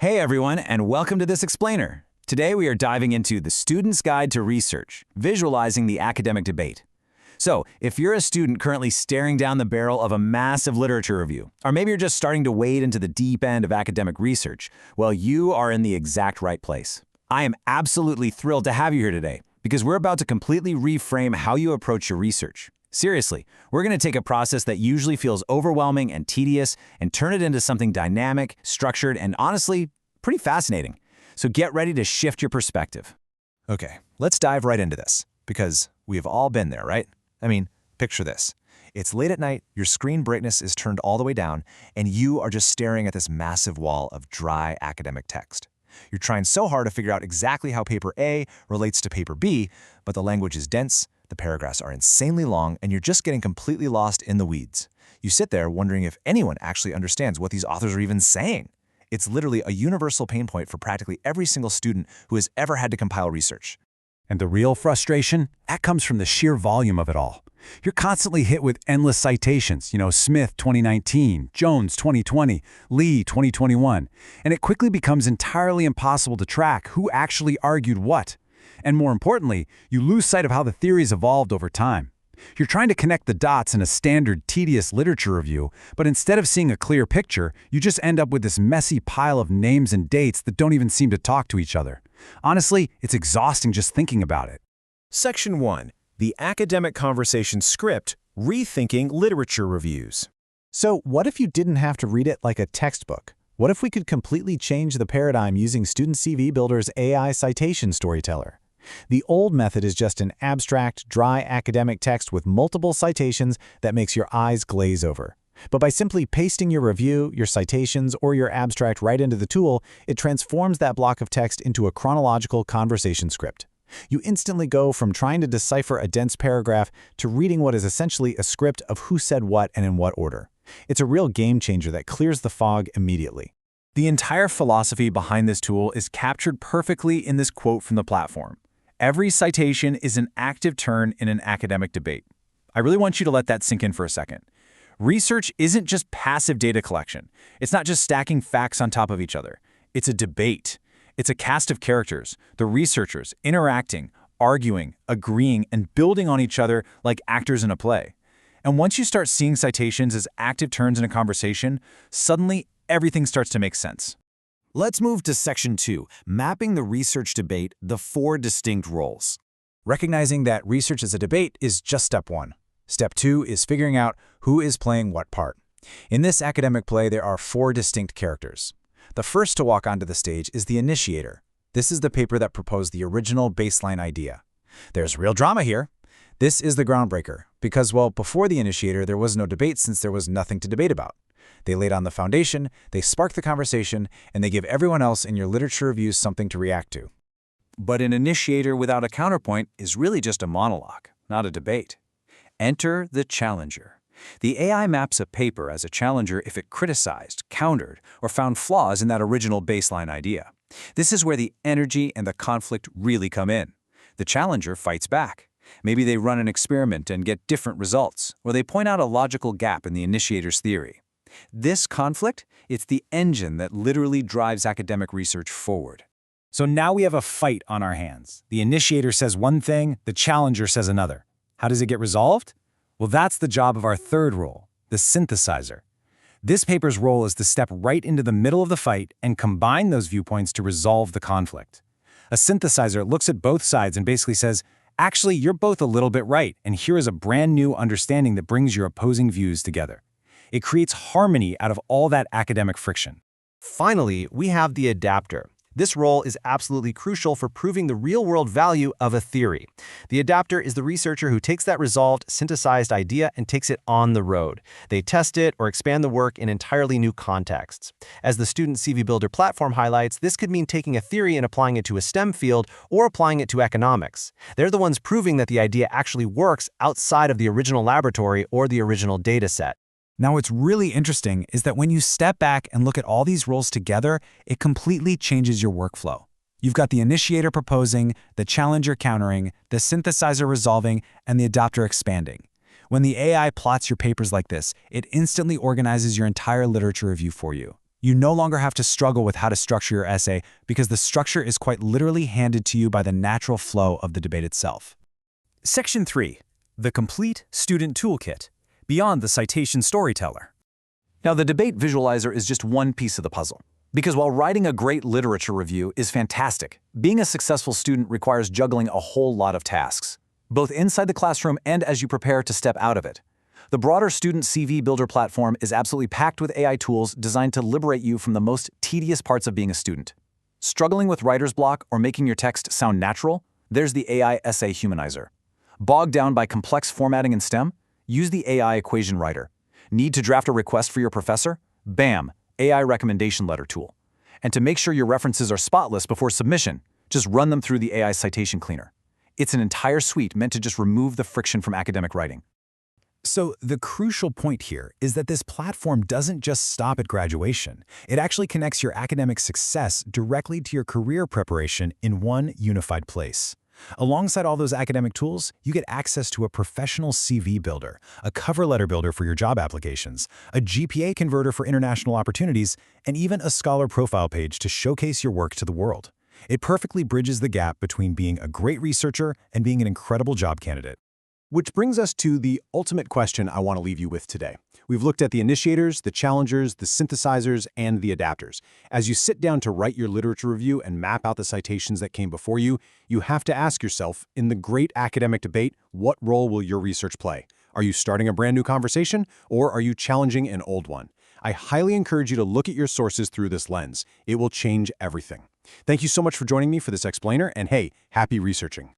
Hey everyone, and welcome to this explainer. Today we are diving into the Student's Guide to Research, visualizing the academic debate. So, if you're a student currently staring down the barrel of a massive literature review, or maybe you're just starting to wade into the deep end of academic research, well, you are in the exact right place. I am absolutely thrilled to have you here today, because we're about to completely reframe how you approach your research. Seriously, we're going to take a process that usually feels overwhelming and tedious and turn it into something dynamic, structured, and honestly, pretty fascinating. So get ready to shift your perspective. Okay, let's dive right into this, because we've all been there, right? I mean, picture this. It's late at night, your screen brightness is turned all the way down, and you are just staring at this massive wall of dry academic text. You're trying so hard to figure out exactly how paper A relates to paper B, but the language is dense, the paragraphs are insanely long, and you're just getting completely lost in the weeds. You sit there wondering if anyone actually understands what these authors are even saying. It's literally a universal pain point for practically every single student who has ever had to compile research. And the real frustration? That comes from the sheer volume of it all. You're constantly hit with endless citations, Smith 2019, Jones 2020, Lee 2021, and it quickly becomes entirely impossible to track who actually argued what. And more importantly, you lose sight of how the theories evolved over time. You're trying to connect the dots in a standard, tedious literature review, but instead of seeing a clear picture, you just end up with this messy pile of names and dates that don't even seem to talk to each other. Honestly, it's exhausting just thinking about it. Section 1. The Academic Conversation Script, Rethinking Literature Reviews. So what if you didn't have to read it like a textbook? What if we could completely change the paradigm using Student CV Builder's AI citation storyteller? The old method is just an abstract, dry academic text with multiple citations that makes your eyes glaze over. But by simply pasting your review, your citations, or your abstract right into the tool, it transforms that block of text into a chronological conversation script. You instantly go from trying to decipher a dense paragraph to reading what is essentially a script of who said what and in what order. It's a real game changer that clears the fog immediately. The entire philosophy behind this tool is captured perfectly in this quote from the platform. Every citation is an active turn in an academic debate. I really want you to let that sink in for a second. Research isn't just passive data collection. It's not just stacking facts on top of each other. It's a debate. It's a cast of characters, the researchers interacting, arguing, agreeing, and building on each other like actors in a play. And once you start seeing citations as active turns in a conversation, suddenly everything starts to make sense. Let's move to Section 2, Mapping the Research Debate, the 4 distinct roles. Recognizing that research is a debate is just step 1. Step 2 is figuring out who is playing what part. In this academic play, there are 4 distinct characters. The first to walk onto the stage is the initiator. This is the paper that proposed the original baseline idea. There's real drama here. This is the groundbreaker, because, well, before the initiator, there was no debate since there was nothing to debate about. They laid on the foundation, they spark the conversation, and they give everyone else in your literature reviews something to react to. But an initiator without a counterpoint is really just a monologue, not a debate. Enter the challenger. The AI maps a paper as a challenger if it criticized, countered, or found flaws in that original baseline idea. This is where the energy and the conflict really come in. The challenger fights back. Maybe they run an experiment and get different results, or they point out a logical gap in the initiator's theory. This conflict, it's the engine that literally drives academic research forward. So now we have a fight on our hands. The initiator says one thing, the challenger says another. How does it get resolved? Well, that's the job of our third role, the synthesizer. This paper's role is to step right into the middle of the fight and combine those viewpoints to resolve the conflict. A synthesizer looks at both sides and basically says, actually, you're both a little bit right, and here is a brand new understanding that brings your opposing views together. It creates harmony out of all that academic friction. Finally, we have the adapter. This role is absolutely crucial for proving the real-world value of a theory. The adapter is the researcher who takes that resolved, synthesized idea and takes it on the road. They test it or expand the work in entirely new contexts. As the Student CV Builder platform highlights, this could mean taking a theory and applying it to a STEM field or applying it to economics. They're the ones proving that the idea actually works outside of the original laboratory or the original data set. Now, what's really interesting is that when you step back and look at all these roles together, it completely changes your workflow. You've got the initiator proposing, the challenger countering, the synthesizer resolving, and the adapter expanding. When the AI plots your papers like this, it instantly organizes your entire literature review for you. You no longer have to struggle with how to structure your essay because the structure is quite literally handed to you by the natural flow of the debate itself. Section 3. The Complete Student Toolkit, Beyond the Citation Storyteller. Now, the debate visualizer is just one piece of the puzzle. Because while writing a great literature review is fantastic, being a successful student requires juggling a whole lot of tasks, both inside the classroom and as you prepare to step out of it. The broader Student CV Builder platform is absolutely packed with AI tools designed to liberate you from the most tedious parts of being a student. Struggling with writer's block or making your text sound natural? There's the AI Essay Humanizer. Bogged down by complex formatting in STEM? Use the AI Equation Writer. Need to draft a request for your professor? Bam! AI Recommendation Letter tool. And to make sure your references are spotless before submission, just run them through the AI Citation Cleaner. It's an entire suite meant to just remove the friction from academic writing. So the crucial point here is that this platform doesn't just stop at graduation. It actually connects your academic success directly to your career preparation in one unified place. Alongside all those academic tools, you get access to a professional CV builder, a cover letter builder for your job applications, a GPA converter for international opportunities, and even a scholar profile page to showcase your work to the world. It perfectly bridges the gap between being a great researcher and being an incredible job candidate. Which brings us to the ultimate question I want to leave you with today. We've looked at the initiators, the challengers, the synthesizers, and the adapters. As you sit down to write your literature review and map out the citations that came before you, you have to ask yourself, in the great academic debate, what role will your research play? Are you starting a brand new conversation, or are you challenging an old one? I highly encourage you to look at your sources through this lens. It will change everything. Thank you so much for joining me for this explainer, and hey, happy researching.